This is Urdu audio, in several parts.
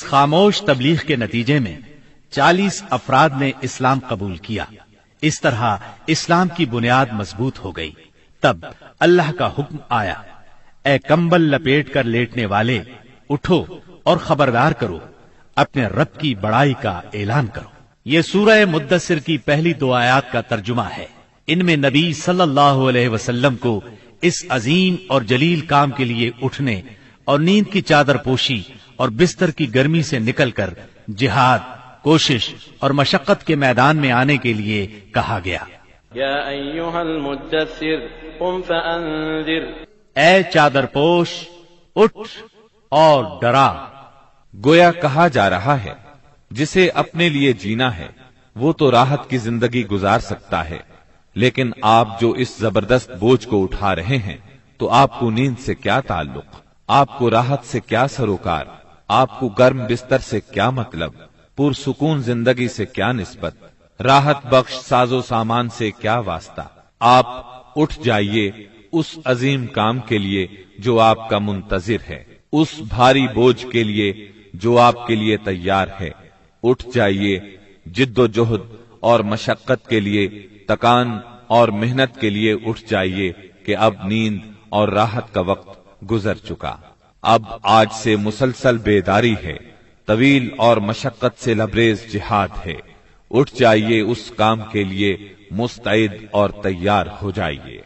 اس خاموش تبلیغ کے نتیجے میں 40 افراد نے اسلام قبول کیا۔ اس طرح اسلام کی بنیاد مضبوط ہو گئی۔ تب اللہ کا حکم آیا، اے کمبل لپیٹ کر لیٹنے والے، اٹھو اور خبردار کرو، اپنے رب کی بڑائی کا اعلان کرو۔ یہ سورہ مدثر کی پہلی 2 آیات کا ترجمہ ہے۔ ان میں نبی صلی اللہ علیہ وسلم کو اس عظیم اور جلیل کام کے لیے اٹھنے اور نیند کی چادر پوشی اور بستر کی گرمی سے نکل کر جہاد، کوشش اور مشقت کے میدان میں آنے کے لیے کہا گیا۔ یا ایھا المدثر قم فانذر، اے چادر پوش، اٹھ اور ڈرا۔ گویا کہا جا رہا ہے جسے اپنے لیے جینا ہے وہ تو راحت کی زندگی گزار سکتا ہے، لیکن آپ جو اس زبردست بوجھ کو اٹھا رہے ہیں تو آپ کو نیند سے کیا تعلق، آپ کو راحت سے کیا سروکار، آپ کو گرم بستر سے کیا مطلب، پرسکون زندگی سے کیا نسبت، راحت بخش ساز و سامان سے کیا واسطہ۔ آپ اٹھ جائیے اس عظیم کام کے لیے جو آپ کا منتظر ہے، اس بھاری بوجھ کے لیے جو آپ کے لیے تیار ہے۔ اٹھ جائیے جد و جہد اور مشقت کے لیے، تکان اور محنت کے لیے اٹھ جائیے کہ اب نیند اور راحت کا وقت گزر چکا، اب آج سے مسلسل بیداری ہے، طویل اور مشقت سے لبریز جہاد ہے۔ اٹھ جائیے اس کام کے لیے مستعد اور تیار ہو جائیے۔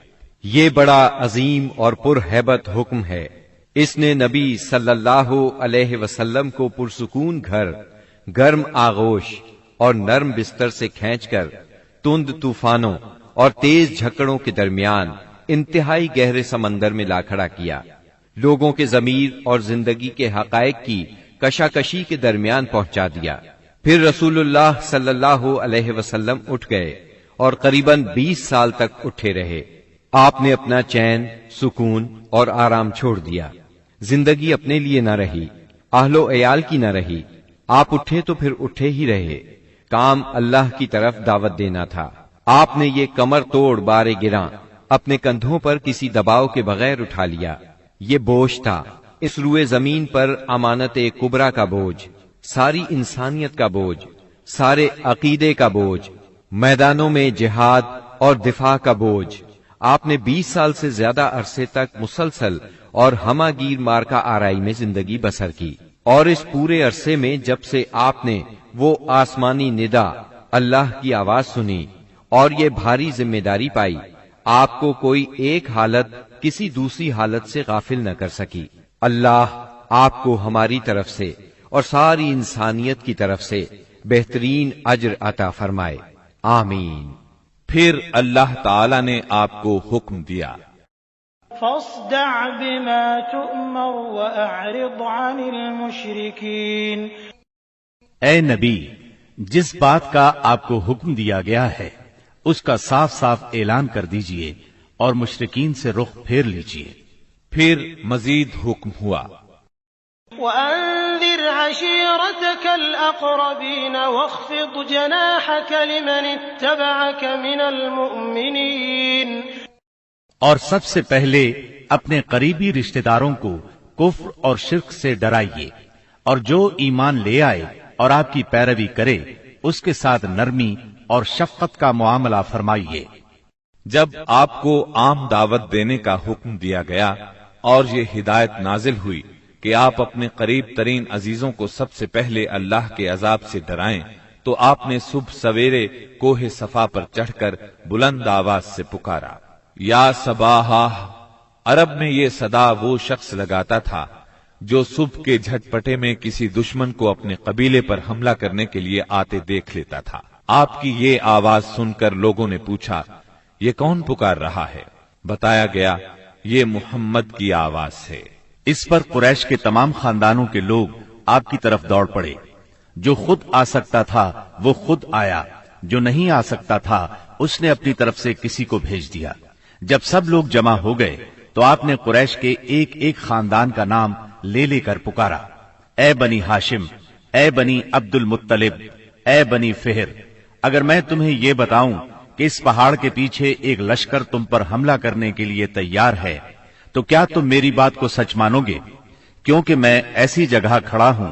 یہ بڑا عظیم اور پرہیبت حکم ہے۔ اس نے نبی صلی اللہ علیہ وسلم کو پرسکون گھر، گرم آغوش اور نرم بستر سے کھینچ کر تند طوفانوں اور تیز جھکڑوں کے درمیان انتہائی گہرے سمندر میں لا کھڑا کیا، لوگوں کے ضمیر اور زندگی کے حقائق کی کشاکشی کے درمیان پہنچا دیا۔ پھر رسول اللہ صلی اللہ علیہ وسلم اٹھ گئے اور قریباً 20 سال تک اٹھے رہے۔ آپ نے اپنا چین، سکون اور آرام چھوڑ دیا۔ زندگی اپنے لیے نہ رہی، اہل و عیال کی نہ رہی۔ آپ اٹھے تو پھر اٹھے ہی رہے۔ کام اللہ کی طرف دعوت دینا تھا۔ آپ نے یہ کمر توڑ بار گراں اپنے کندھوں پر کسی دباؤ کے بغیر اٹھا لیا۔ یہ بوجھ تھا، اس روئے زمین پر امانت کبریٰ کا بوجھ، ساری انسانیت کا بوجھ، سارے عقیدے کا بوجھ، میدانوں میں جہاد اور دفاع کا بوجھ۔ آپ نے 20 سال سے زیادہ عرصے تک مسلسل اور ہمہ گیر مارکا آرائی میں زندگی بسر کی، اور اس پورے عرصے میں جب سے آپ نے وہ آسمانی ندا، اللہ کی آواز سنی اور یہ بھاری ذمہ داری پائی، آپ کو کوئی ایک حالت کسی دوسری حالت سے غافل نہ کر سکی۔ اللہ آپ کو ہماری طرف سے اور ساری انسانیت کی طرف سے بہترین اجر عطا فرمائے، آمین۔ پھر اللہ تعالی نے آپ کو حکم دیا، فاصدع بما تؤمر واعرض عن المشرکین۔ اے نبی، جس بات کا آپ کو حکم دیا گیا ہے اس کا صاف صاف اعلان کر دیجئے اور مشرکین سے رخ پھیر لیجئے۔ پھر مزید حکم ہوا، وَأَنذِرْ عَشِيرَتَكَ الْأَقْرَبِينَ وَاخْفِضْ جَنَاحَكَ لِمَنِ اتَّبَعَكَ مِنَ الْمُؤْمِنِينَ۔ اور سب سے پہلے اپنے قریبی رشتہ داروں کو کفر اور شرک سے ڈرائیے، اور جو ایمان لے آئے اور آپ کی پیروی کرے اس کے ساتھ نرمی اور شفقت کا معاملہ فرمائیے۔ جب آپ کو عام دعوت دینے کا حکم دیا گیا اور یہ ہدایت نازل ہوئی کہ آپ اپنے قریب ترین عزیزوں کو سب سے پہلے اللہ کے عذاب سے ڈرائیں، تو آپ نے صبح سویرے کوہ صفا پر چڑھ کر بلند آواز سے پکارا، یا صباحا۔ عرب میں یہ صدا وہ شخص لگاتا تھا جو صبح کے جھٹپٹے میں کسی دشمن کو اپنے قبیلے پر حملہ کرنے کے لیے آتے دیکھ لیتا تھا۔ آپ کی یہ آواز سن کر لوگوں نے پوچھا، یہ کون پکار رہا ہے؟ بتایا گیا، یہ محمد کی آواز ہے۔ اس پر قریش کے تمام خاندانوں کے لوگ آپ کی طرف دوڑ پڑے۔ جو خود آ سکتا تھا وہ خود آیا، جو نہیں آ سکتا تھا اس نے اپنی طرف سے کسی کو بھیج دیا۔ جب سب لوگ جمع ہو گئے تو آپ نے قریش کے ایک ایک خاندان کا نام لے لے کر پکارا، اے بنی ہاشم، اے بنی عبد المطلب، اے بنی فہر، اگر میں تمہیں یہ بتاؤں کہ اس پہاڑ کے پیچھے ایک لشکر تم پر حملہ کرنے کے لیے تیار ہے تو کیا تم میری بات کو سچ مانو گے؟ کیونکہ میں ایسی جگہ کھڑا ہوں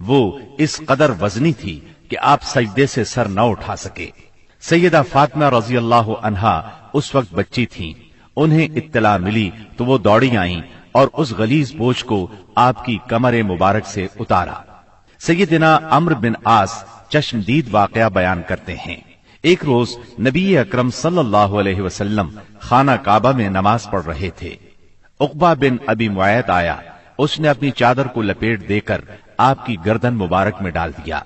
وہ اس قدر وزنی تھی کہ آپ سجدے سے سر نہ اٹھا سکے۔ سیدہ فاطمہ رضی اللہ عنہا اس وقت بچی تھیں، انہیں اطلاع ملی تو وہ دوڑی آئیں اور اس غلیظ بوجھ کو آپ کی کمر مبارک سے اتارا۔ سیدنا عمرو بن عاص چشمدید واقعہ بیان کرتے ہیں، ایک روز نبی اکرم صلی اللہ علیہ وسلم خانہ کعبہ میں نماز پڑھ رہے تھے۔ عقبہ بن ابی معیط آیا، اس نے اپنی چادر کو لپیٹ دے کر آپ کی گردن مبارک میں ڈال دیا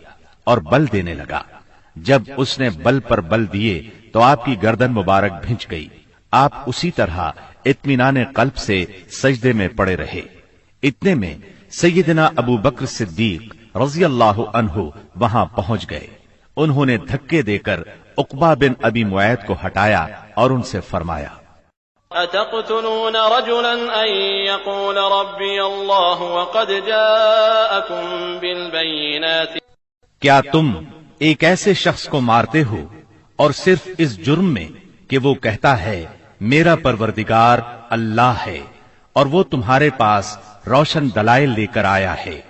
اور بل دینے لگا۔ جب اس نے بل پر بل دیے تو آپ کی گردن مبارک بھنچ گئی۔ آپ اسی طرح اطمینان قلب سے سجدے میں پڑے رہے۔ اتنے میں سیدنا ابو بکر صدیق رضی اللہ عنہ وہاں پہنچ گئے۔ انہوں نے دھکے دے کر عقبہ بن ابی معیط کو ہٹایا اور ان سے فرمایا، أتقتلون رجلا أن يقول ربي الله وقد جاءكم بالبينات؟ کیا تم ایک ایسے شخص کو مارتے ہو اور صرف اس جرم میں کہ وہ کہتا ہے میرا پروردگار اللہ ہے، اور وہ تمہارے پاس روشن دلائل لے کر آیا ہے۔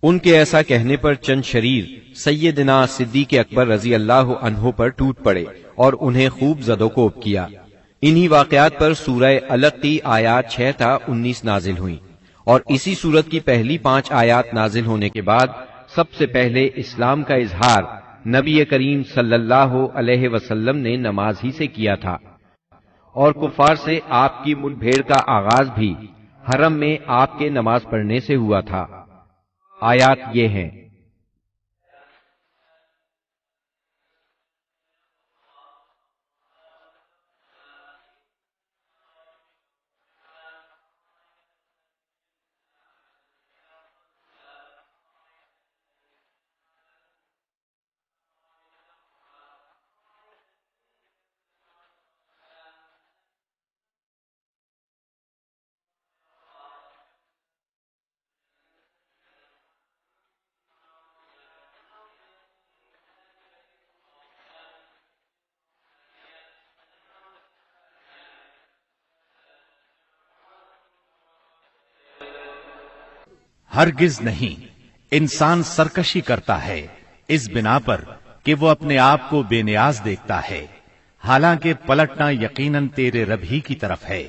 ان کے ایسا کہنے پر چند شریر سیدنا صدیق اکبر رضی اللہ عنہ پر ٹوٹ پڑے اور انہیں خوب زدوکوب کیا۔ انہی واقعات پر سورہ علق کی آیات 6 تا 19 نازل ہوئیں، اور اسی سورت کی پہلی 5 آیات نازل ہونے کے بعد سب سے پہلے اسلام کا اظہار نبی کریم صلی اللہ علیہ وسلم نے نماز ہی سے کیا تھا، اور کفار سے آپ کی مٹ بھیڑ کا آغاز بھی حرم میں آپ کے نماز پڑھنے سے ہوا تھا۔ آیات یہ ہیں، ہرگز نہیں، انسان سرکشی کرتا ہے اس بنا پر کہ وہ اپنے آپ کو بے نیاز دیکھتا ہے، حالانکہ پلٹنا یقیناً تیرے رب ہی کی طرف ہے۔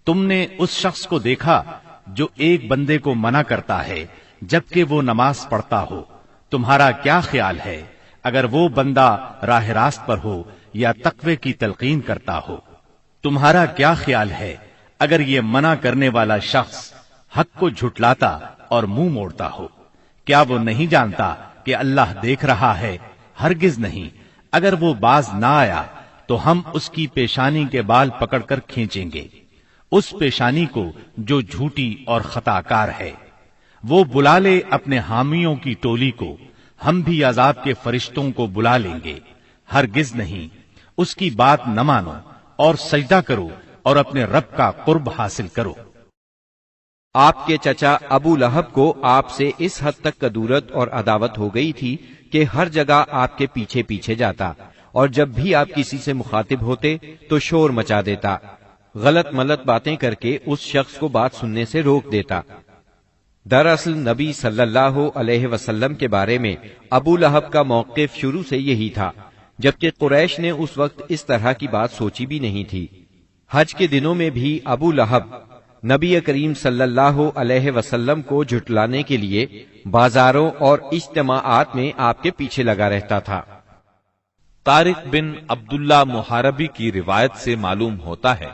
تم نے اس شخص کو دیکھا جو ایک بندے کو منع کرتا ہے جبکہ وہ نماز پڑھتا ہو، تمہارا کیا خیال ہے اگر وہ بندہ راہ راست پر ہو یا تقوی کی تلقین کرتا ہو؟ تمہارا کیا خیال ہے اگر یہ منع کرنے والا شخص حق کو جھٹلاتا اور منہ موڑتا ہو؟ کیا وہ نہیں جانتا کہ اللہ دیکھ رہا ہے؟ ہرگز نہیں، اگر وہ باز نہ آیا تو ہم اس کی پیشانی کے بال پکڑ کر کھینچیں گے، اس پیشانی کو جو جھوٹی اور خطا کار ہے۔ وہ بلا لے اپنے حامیوں کی ٹولی کو، ہم بھی عذاب کے فرشتوں کو بلا لیں گے۔ ہرگز نہیں، اس کی بات نہ مانو اور سجدہ کرو اور اپنے رب کا قرب حاصل کرو۔ آپ کے چچا ابو لہب کو آپ سے اس حد تک کدورت اور عداوت ہو گئی تھی کہ ہر جگہ آپ کے پیچھے پیچھے جاتا، اور جب بھی آپ کسی سے مخاطب ہوتے تو شور مچا دیتا، غلط ملت باتیں کر کے اس شخص کو بات سننے سے روک دیتا۔ دراصل نبی صلی اللہ علیہ وسلم کے بارے میں ابو لہب کا موقف شروع سے یہی تھا، جبکہ قریش نے اس وقت اس طرح کی بات سوچی بھی نہیں تھی۔ حج کے دنوں میں بھی ابو لہب نبی کریم صلی اللہ علیہ وسلم کو جھٹلانے کے لیے بازاروں اور اجتماعات میں آپ کے پیچھے لگا رہتا تھا۔ طارق بن عبداللہ محاربی کی روایت سے معلوم ہوتا ہے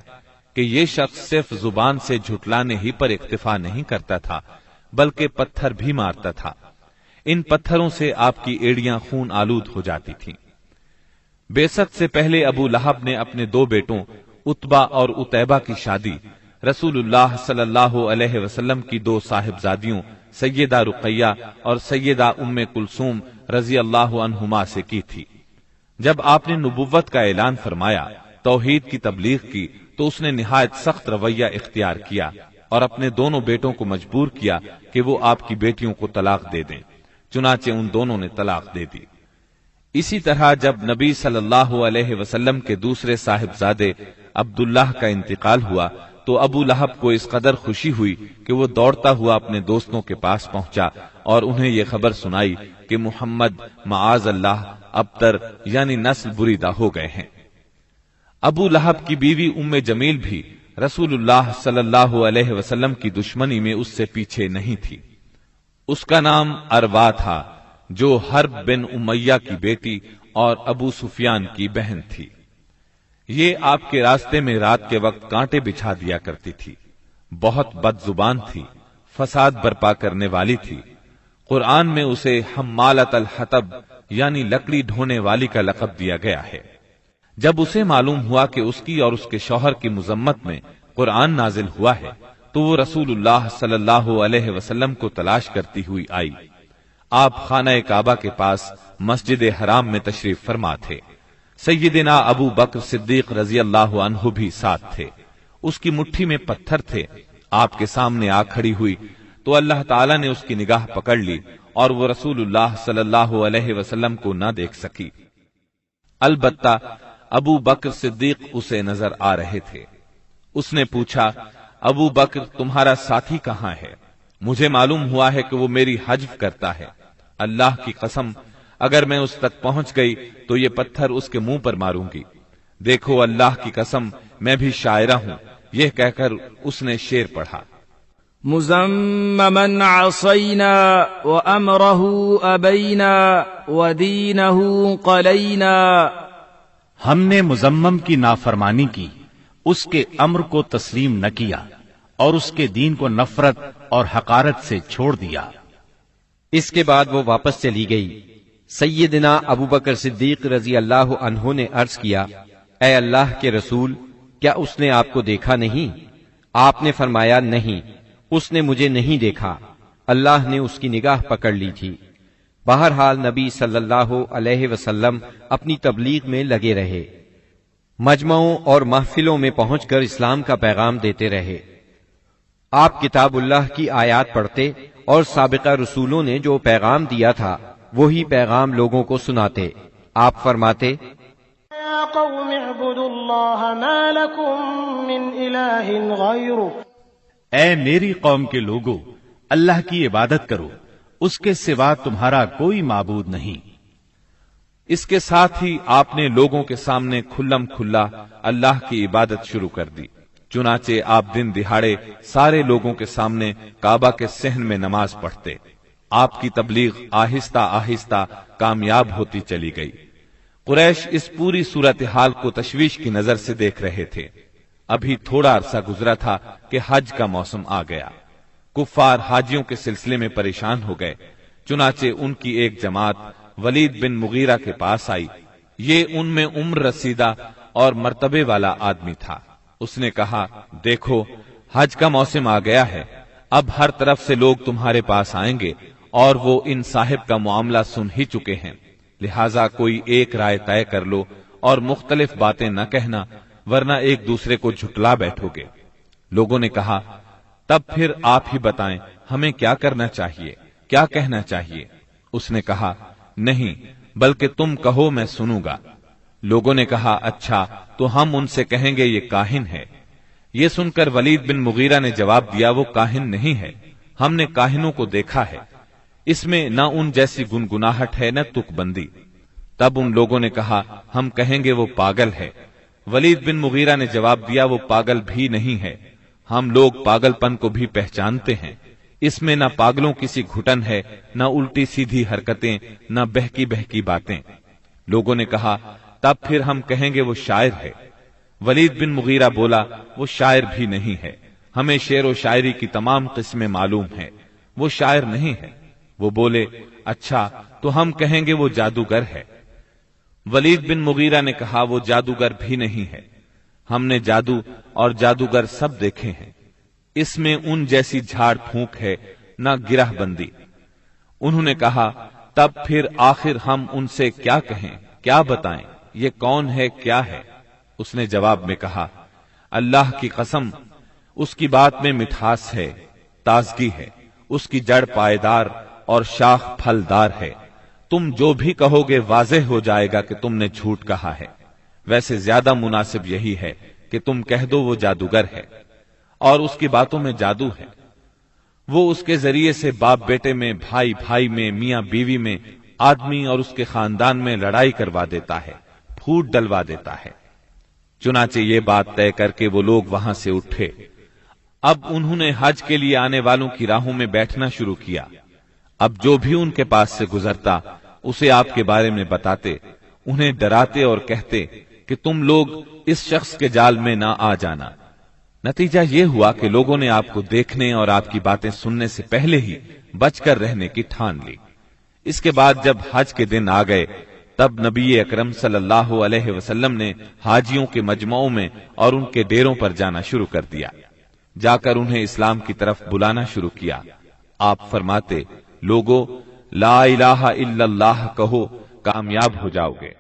کہ یہ شخص صرف زبان سے جھٹلانے ہی پر اکتفا نہیں کرتا تھا بلکہ پتھر بھی مارتا تھا۔ ان پتھروں سے آپ کی ایڑیاں خون آلود ہو جاتی تھیں۔ بعثت سے پہلے ابو لہب نے اپنے 2 بیٹوں عتبہ اور عتیبہ کی شادی رسول اللہ صلی اللہ علیہ وسلم کی 2 صاحبزادیوں سیدہ رقیہ اور سیدہ ام کلثوم رضی اللہ عنہما سے کی تھی۔ جب آپ نے نبوت کا اعلان فرمایا، توحید کی تبلیغ کی، تو اس نے نہایت سخت رویہ اختیار کیا اور اپنے دونوں بیٹوں کو مجبور کیا کہ وہ آپ کی بیٹیوں کو طلاق دے دیں۔ چنانچہ ان دونوں نے طلاق دے دی۔ اسی طرح جب نبی صلی اللہ علیہ وسلم کے دوسرے صاحبزادے عبداللہ کا انتقال ہوا تو ابو لہب کو اس قدر خوشی ہوئی کہ وہ دوڑتا ہوا اپنے دوستوں کے پاس پہنچا اور انہیں یہ خبر سنائی کہ محمد معاذ اللہ ابتر یعنی نسل بریدہ ہو گئے ہیں۔ ابو لہب کی بیوی ام جمیل بھی رسول اللہ صلی اللہ علیہ وسلم کی دشمنی میں اس سے پیچھے نہیں تھی۔ اس کا نام اروا تھا جو حرب بن امیہ کی بیٹی اور ابو سفیان کی بہن تھی۔ یہ آپ کے راستے میں رات کے وقت کانٹے بچھا دیا کرتی تھی، بہت بد زبان تھی، فساد برپا کرنے والی تھی۔ قرآن میں اسے حمالۃ الحطب یعنی لکڑی ڈھونے والی کا لقب دیا گیا ہے۔ جب اسے معلوم ہوا کہ اس کی اور اس کے شوہر کی مذمت میں قرآن نازل ہوا ہے تو وہ رسول اللہ صلی اللہ علیہ وسلم کو تلاش کرتی ہوئی آئی۔ آپ خانہ کعبہ کے پاس مسجد حرام میں تشریف فرما تھے۔ سیدنا ابو بکر صدیق رضی اللہ عنہ بھی ساتھ تھے۔ اس کی مٹھی میں پتھر تھے۔ آپ کے سامنے آ کھڑی ہوئی تو اللہ تعالیٰ نے اس کی نگاہ پکڑ لی اور وہ رسول اللہ صلی اللہ علیہ وسلم کو نہ دیکھ سکی۔ البتہ ابو بکر صدیق اسے نظر آ رہے تھے۔ اس نے پوچھا، ابو بکر تمہارا ساتھی کہاں ہے؟ مجھے معلوم ہوا ہے کہ وہ میری حجب کرتا ہے۔ اللہ کی قسم اگر میں اس تک پہنچ گئی تو یہ پتھر اس کے منہ پر ماروں گی۔ دیکھو اللہ کی قسم میں بھی شاعرہ ہوں۔ یہ کہہ کر اس نے شعر پڑھا، مزممن عصینا وامرہ ابینا ودینہ قلینا۔ ہم نے مزمم کی نافرمانی کی، اس کے امر کو تسلیم نہ کیا اور اس کے دین کو نفرت اور حقارت سے چھوڑ دیا۔ اس کے بعد وہ واپس چلی گئی۔ سیدنا ابو بکر صدیق رضی اللہ عنہ نے عرض کیا، اے اللہ کے رسول، کیا اس نے آپ کو دیکھا نہیں؟ آپ نے فرمایا، نہیں، اس نے مجھے نہیں دیکھا، اللہ نے اس کی نگاہ پکڑ لی تھی۔ بہرحال نبی صلی اللہ علیہ وسلم اپنی تبلیغ میں لگے رہے، مجمعوں اور محفلوں میں پہنچ کر اسلام کا پیغام دیتے رہے۔ آپ کتاب اللہ کی آیات پڑھتے اور سابقہ رسولوں نے جو پیغام دیا تھا وہی پیغام لوگوں کو سناتے۔ آپ فرماتے، یا قوم اعبدوا اللہ ما لکم من الہ غیرہ۔ اے میری قوم کے لوگو، اللہ کی عبادت کرو، اس کے سوا تمہارا کوئی معبود نہیں۔ اس کے ساتھ ہی آپ نے لوگوں کے سامنے کھلم کھلا اللہ کی عبادت شروع کر دی۔ چنانچہ آپ دن دہاڑے سارے لوگوں کے سامنے کعبہ کے صحن میں نماز پڑھتے۔ آپ کی تبلیغ آہستہ آہستہ کامیاب ہوتی چلی گئی۔ قریش اس پوری صورتحال کو تشویش کی نظر سے دیکھ رہے تھے۔ ابھی تھوڑا عرصہ گزرا تھا کہ حج کا موسم آ گیا۔ کفار حاجیوں کے سلسلے میں پریشان ہو گئے۔ چنانچہ ان کی ایک جماعت ولید بن مغیرہ کے پاس آئی۔ یہ ان میں عمر رسیدہ اور مرتبے والا آدمی تھا۔ اس نے کہا، دیکھو حج کا موسم آ گیا ہے، اب ہر طرف سے لوگ تمہارے پاس آئیں گے اور وہ ان صاحب کا معاملہ سن ہی چکے ہیں، لہٰذا کوئی ایک رائے طے کر لو اور مختلف باتیں نہ کہنا، ورنہ ایک دوسرے کو جھٹلا بیٹھو گے۔ لوگوں نے کہا، تب پھر آپ ہی بتائیں ہمیں کیا کرنا چاہیے، کیا کہنا چاہیے؟ اس نے کہا، نہیں بلکہ تم کہو میں سنوں گا۔ لوگوں نے کہا، اچھا تو ہم ان سے کہیں گے یہ کاہن ہے۔ یہ سن کر ولید بن مغیرہ نے جواب دیا، وہ کاہن نہیں ہے، ہم نے کاہنوں کو دیکھا ہے، اس میں نہ ان جیسی گنگناہٹ ہے نہ تک بندی۔ تب ان لوگوں نے کہا، ہم کہیں گے وہ پاگل ہے۔ ولید بن مغیرہ نے جواب دیا، وہ پاگل بھی نہیں ہے، ہم لوگ پاگل پن کو بھی پہچانتے ہیں، اس میں نہ پاگلوں کسی گھٹن ہے، نہ الٹی سیدھی حرکتیں، نہ بہکی بہکی باتیں۔ لوگوں نے کہا، تب پھر ہم کہیں گے وہ شاعر ہے۔ ولید بن مغیرہ بولا، وہ شاعر بھی نہیں ہے، ہمیں شعر و شاعری کی تمام قسمیں معلوم ہیں، وہ شاعر نہیں ہے۔ وہ بولے، اچھا تو ہم کہیں گے وہ جادوگر ہے۔ ولید بن مغیرہ نے کہا، وہ جادوگر بھی نہیں ہے، ہم نے جادو اور جادوگر سب دیکھے ہیں، اس میں ان جیسی جھاڑ پھونک ہے نہ گرہ بندی۔ انہوں نے کہا، تب پھر آخر ہم ان سے کیا کہیں، کیا بتائیں، یہ کون ہے، کیا ہے؟ اس نے جواب میں کہا، اللہ کی قسم اس کی بات میں مٹھاس ہے، تازگی ہے، اس کی جڑ پائیدار اور شاخ پھلدار ہے، تم جو بھی کہو گے واضح ہو جائے گا کہ تم نے جھوٹ کہا ہے۔ ویسے زیادہ مناسب یہی ہے کہ تم کہہ دو وہ جادوگر ہے۔ اور اس کی باتوں میں جادو ہے۔ وہ اس کے ذریعے سے باپ بیٹے میں، بھائی بھائی میں، میاں بیوی میں، آدمی اور اس کے خاندان میں لڑائی کروا دیتا ہے، پھوٹ ڈلوا دیتا ہے۔ چنانچہ یہ بات طے کر کے وہ لوگ وہاں سے اٹھے۔ اب انہوں نے حج کے لیے آنے والوں کی راہوں میں بیٹھنا شروع کیا۔ اب جو بھی ان کے پاس سے گزرتا اسے آپ کے بارے میں بتاتے، انہیں ڈراتے اور کہتے کہ تم لوگ اس شخص کے جال میں نہ آ جانا۔ نتیجہ یہ ہوا کہ لوگوں نے آپ کو دیکھنے اور آپ کی باتیں سننے سے پہلے ہی بچ کر رہنے کی ٹھان لی۔ اس کے بعد جب حج کے دن آ گئے تب نبی اکرم صلی اللہ علیہ وسلم نے حاجیوں کے مجمعوں میں اور ان کے ڈیروں پر جانا شروع کر دیا، جا کر انہیں اسلام کی طرف بلانا شروع کیا۔ آپ فرماتے، لوگو لا الہ الا اللہ کہو، کامیاب ہو جاؤ گے۔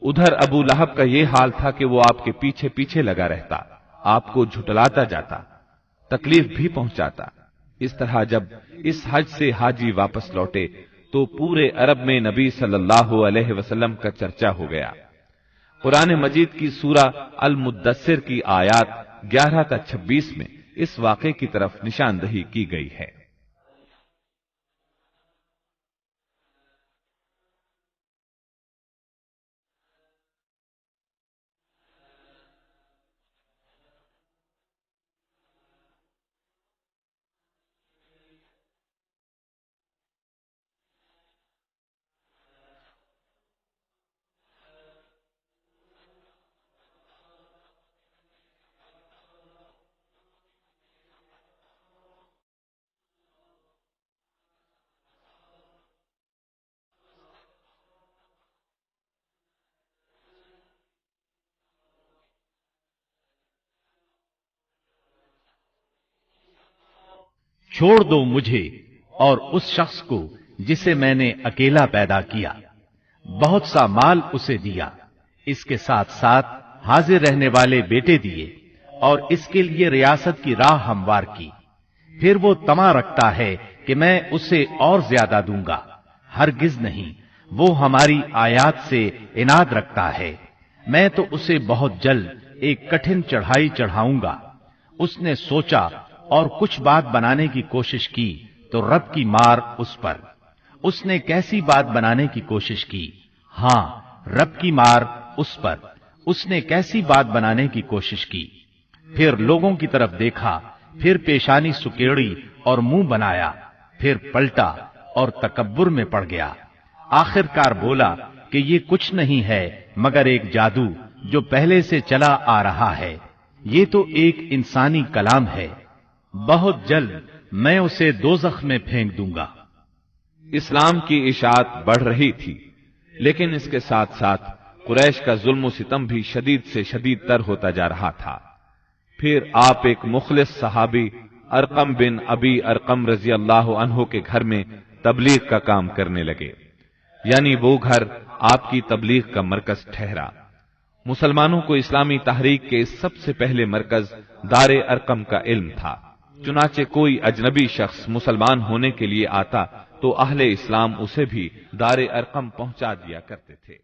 ادھر ابو لہب کا یہ حال تھا کہ وہ آپ کے پیچھے پیچھے لگا رہتا، آپ کو جھٹلاتا جاتا، تکلیف بھی پہنچاتا۔ اس طرح جب اس حج سے حاجی واپس لوٹے تو پورے عرب میں نبی صلی اللہ علیہ وسلم کا چرچا ہو گیا۔ قرآن مجید کی سورہ المدثر کی آیات 11 تا 26 میں اس واقعے کی طرف نشاندہی کی گئی ہے۔ چھوڑ دو مجھے اور اس شخص کو جسے میں نے اکیلا پیدا کیا، بہت سا مال اسے دیا، اس کے ساتھ ساتھ حاضر رہنے والے بیٹے دیے اور اس کے لیے ریاست کی راہ ہموار کی۔ پھر وہ طمع رکھتا ہے کہ میں اسے اور زیادہ دوں گا، ہرگز نہیں، وہ ہماری آیات سے عناد رکھتا ہے۔ میں تو اسے بہت جلد ایک کٹھن چڑھائی چڑھاؤں گا۔ اس نے سوچا اور کچھ بات بنانے کی کوشش کی تو رب کی مار اس پر۔ اس نے کیسی بات بنانے کی کوشش کی؟ ہاں، رب کی مار اس پر۔ اس نے کیسی بات بنانے کی کوشش کی؟ پھر لوگوں کی طرف دیکھا، پھر پیشانی سکیڑی اور منہ بنایا، پھر پلٹا اور تکبر میں پڑ گیا۔ آخر کار بولا کہ یہ کچھ نہیں ہے مگر ایک جادو جو پہلے سے چلا آ رہا ہے، یہ تو ایک انسانی کلام ہے، بہت جلد میں اسے دوزخ میں پھینک دوں گا۔ اسلام کی اشاعت بڑھ رہی تھی، لیکن اس کے ساتھ ساتھ قریش کا ظلم و ستم بھی شدید سے شدید تر ہوتا جا رہا تھا۔ پھر آپ ایک مخلص صحابی ارقم بن ابی ارقم رضی اللہ عنہ کے گھر میں تبلیغ کا کام کرنے لگے، یعنی وہ گھر آپ کی تبلیغ کا مرکز ٹھہرا۔ مسلمانوں کو اسلامی تحریک کے سب سے پہلے مرکز دار ارقم کا علم تھا۔ چنانچہ کوئی اجنبی شخص مسلمان ہونے کے لیے آتا تو اہل اسلام اسے بھی دار ارقم پہنچا دیا کرتے تھے۔